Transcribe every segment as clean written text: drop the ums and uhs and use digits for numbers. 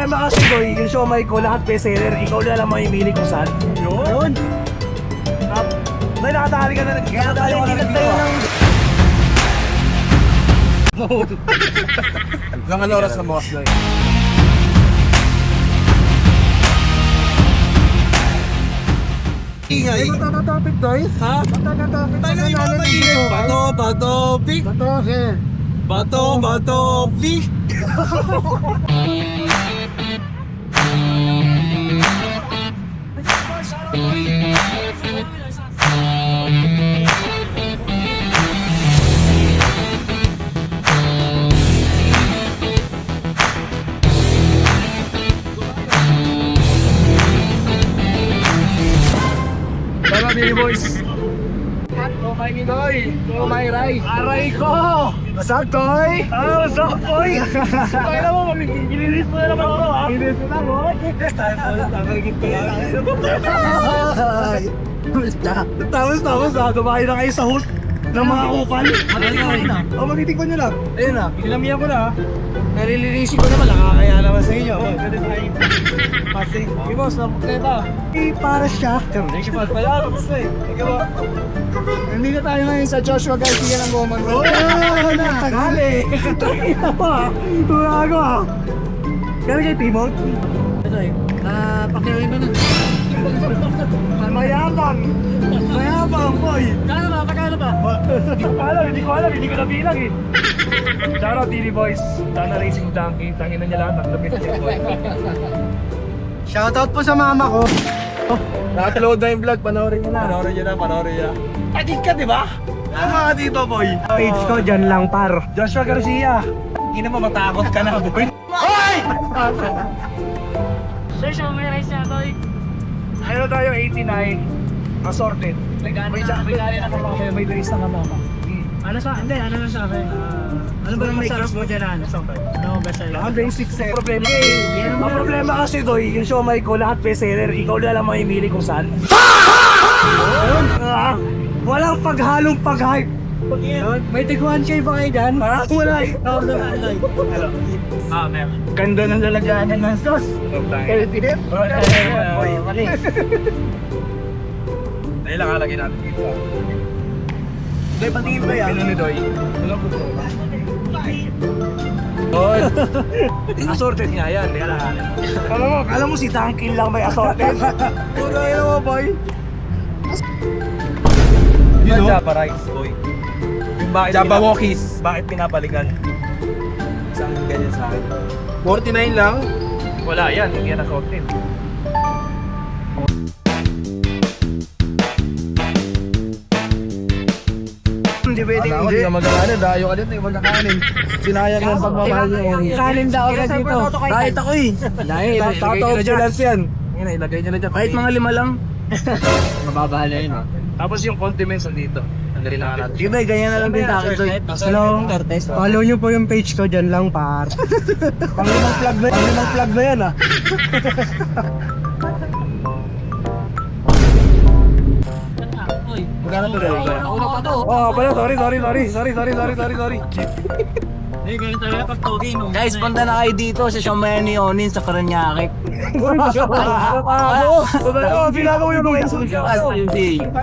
problema kasi Doy, yung siomay ko, lahat bestseller, ikaw na lang mamimili kung saan. Yun. Doy, nakatali ka na. Nakatali ka na dito. Ilang oras na bukas, Doy? Ingay. Matatapit, Doy? Ha? Matatapit. Tayo na yung mainit. Bato, pik. Bato, pik. Tara, Billy Boys. Kumay ni Doy. Kumay Ray. Aray ko! Masag, Doy? Masag, Doy! Kaya mo, gililis mo na naman ako, ha? Gililis mo na, Doy? Yes, tatagin ko lang. Tapos, dumayo na kayo sa hook ng mga kupal. Matitikman nyo lang. Ayun na, pinamihan ko na, ha? Nalilinisin ko naman, nakakaya naman sa inyo. Passing. Hey, boss, napukita. Para siya. Hindi siya pala. Tapos na eh. Ikaw ba? Hindi na tayo ngayon sa Joshua Garcia ng Goman. Oo! Natagal eh! Ito pa! Tulago ah! Kaya kay Timot? Ito eh. Pakiawin ko na. Mayabang! Mayabang, boy! Kano ba? Kano ba? Hindi ko alam. Hindi ko nabilang eh. Shoutout Billy Boys. Sana Racing Junkie. Tangin na niya lang. Naglapit sa boy. Shoutout po sa mama ko. Nakataload na yung vlog. Panoorin nyo na. Panoorin nyo. Adik ka, di ba? Mga dito, boy. Page ko, dyan lang, par. Joshua Garcia. Hindi na matakot ka na, boy. Hoy! Sir, siya may rice na ito. Ano tayo, 89. Assorted. May days na mama. Ano sa akin? Ano ba yung masarap mo dyan? Ano ba sa'yo? Ang basic set. Problema ang problema kasi Doy, yung siomay ko, lahat bestseller, ikaw na lang mamimili kung saan. Walang paghalong pag-hype. May tiguan kayo ba kayo dyan? Wala eh. Meron. Ganda ng lalagyanan ng sauce. Kaya pinip? Mali. Dahil lang kalagay natin dito. Doy, patingin ba yan? Ano ni Doy? Doy! Assorted nga yan. Alam mo si Tangkin lang may assorted. Puro yun mo, boy. You know? Java rice, boy. Java Walkies. Bakit pinapalikan? Isang ganyan sa akin. 49 lang. Wala yan, hindi yan assorted. Hindi pwedeng Ako, hindi. di ka mag-akanin. Dayo ka dito. Yung mag-akanin. Sinayang yung pagmamahal niya. Kanin daw ka dito. Kahit ako eh. Dahil, tataw challenge yan. Yan, ilagay nyo na dyan. Kahit mga 5 lang. Mababahal na yun. Tapos yung condiments nandito. Andali na natin. Di ba, ganyan na lang din tayo. Hello. Follow nyo po yung page ko dyan lang, par. Panglimang flag na yan ah. Magkano to rin? Una pa to. Oh, pala, sorry. Hindi, ganyan talaga pag togi, no? Guys, punta na kayo dito sa Siomay ni Onin sa Paranaque. Pinagawa yung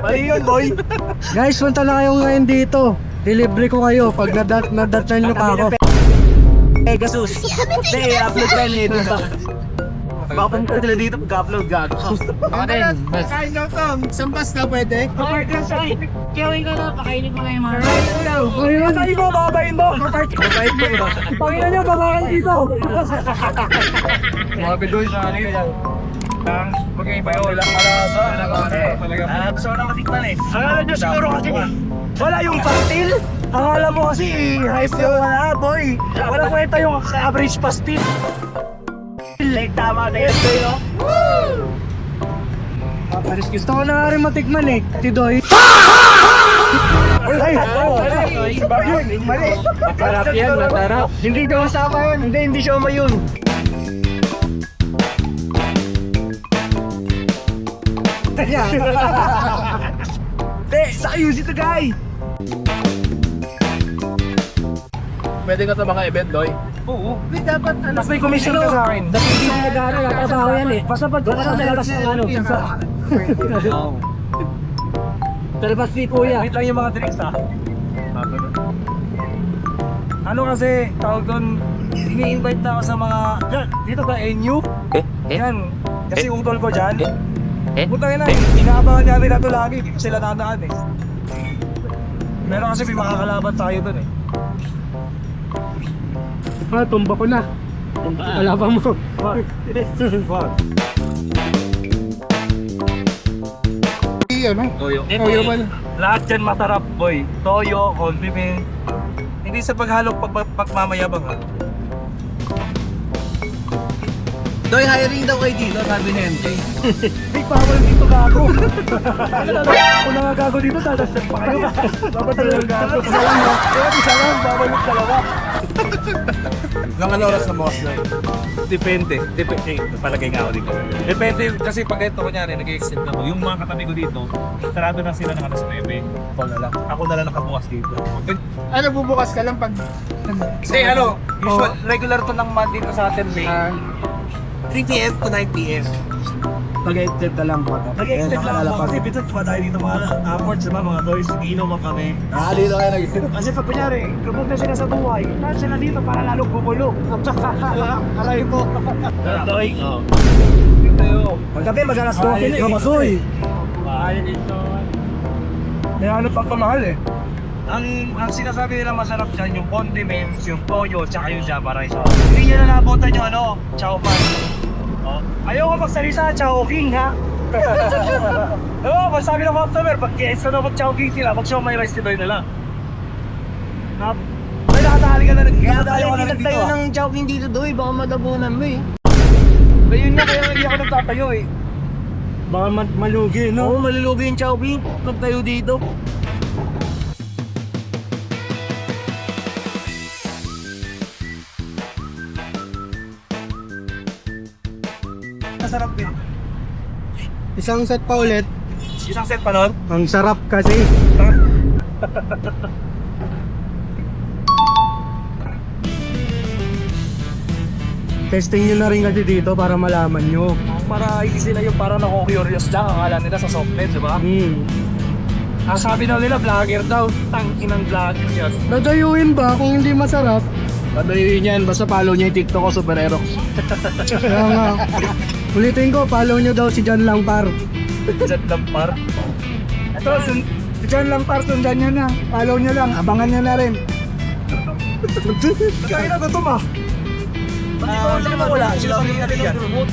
mali yun, boy. Guys, punta na kayo ngayon dito. Delivery ko kayo pag nadatnan nyo pa ako. Pegasus. Hindi, upload ka nito. Papunta sila dito pag-upload gago. Kain daw to. Sampas na pwede? Kiyawin ka na, pakainin mo na yung mga Ayun, tayo mo, babayin mo. Pangina nyo, babakan dito. Mga bidoy sa ano yun. Magkaiba yun. Walang alasa. So, nakatikman eh. Akala nyo siguro kasi wala yung pastil. Akala mo kasi hype yung wala, boy. Wala kwenta yung average pastil. Like, tama na yun, boy, no? Paris, gusto ko na nga rin matikman eh. Si Doy. Ay, mali. Masarap yan, masarap. Hindi daw kasama yun. Hindi siya yun. Hindi, sa ayusin to, guy. Pwede ka sa mga event, Doy. Oo. Dapat ano. Tapos may commission ka sa akin. Dahil hindi nag-aaral, natatrabaho yan eh. Basta pag wala sa labas ng ano. Sa labas ni Kuya. Wait lang yung mga drinks ha. Ano kasi, tawag doon, ini-invite na ako sa mga, yan, dito ba, NU? Yan, kasi utol ko dyan. Puta na, inaabangan niya rin ito lagi, hindi sila nadaan eh. Meron kasi may makakalaban tayo doon eh. Tumba ko na. Alaban mo. Ano? Toyo. Toyo ba? Lahat dyan masarap, boy. Toyo, condiment. Hindi sa paghalong pagmamayabang ha. Doy, hiring daw kayo dito, sabi ni MJ. Big bawal dito gago. Ako na nga gago dito, dadasyan pa kayo. Dapat talagang gago. Isa lang ha. Isa lang, bawal yung dalawa. Ilang oras na bukas na? Depende. Palagay nga ako dito. Depende kasi pag ito kunyari, nag-extend ako. Yung mga katabi ko dito, sarado na sila ng alas 9. Ako na lang. Ako na lang nakabukas dito. Ano, bubukas ka lang pag... Kasi ano, usual, regular to ng month dito sa atin, May. 3 p.m. to 9 p.m. Pag-extend na lang po. Nag-extend lang ako kasi bitot pa tayo dito mga upwards, diba? Mga toys, inom mo kami. Dito kayo nag... Kasi pag kunyari, kapag na sila sa buhay, na sila dito para lalo bumulo. Alay po. Toy. Paggabi, mag-alas 12 na eh. Masoy. May ano pang kamahal eh. Ang sinasabi nila masarap dyan, yung condiments, yung toyo, tsaka yung java rice. Hindi nyo na naabutan yung ano, chow pan. Oh. Ayoko magsalita, chow king ha. Oo, masabi ng customer, pag kiesa na mag chow king sila, mag show my rice ni Doy na lang. Ay, nakatali ka na rin. Nakatali ka na rin dito ah. jogging dito, Doy. Baka madabunan mo eh. Ayun na, kaya hindi ako nagtatayo eh. Baka malugi, no? Oo, malulugi yung chow king. Nagtayo dito. Masarap yun. Isang set pa ulit. Isang set pa nun? Ang sarap kasi. Testing nyo na rin kasi dito para malaman nyo. Para hindi sila yung parang nako-curious lang. Akala nila sa soft lens, di ba? Ang sabi daw nila, vlogger daw. Tangin ng vlogger yun. Nadayuin ba kung hindi masarap? Padayin yan. Basta follow niya yung TikTok ko, Superhero. Kaya nga. Ulitin ko, follow nyo daw si John Langpar. Diyan lang par. Ito, si John Langpar, sundan nyo na. Follow nyo lang, abangan nyo na rin. Kaya na gutom ah. Ba't ikaw lang wala? Sila ang remote.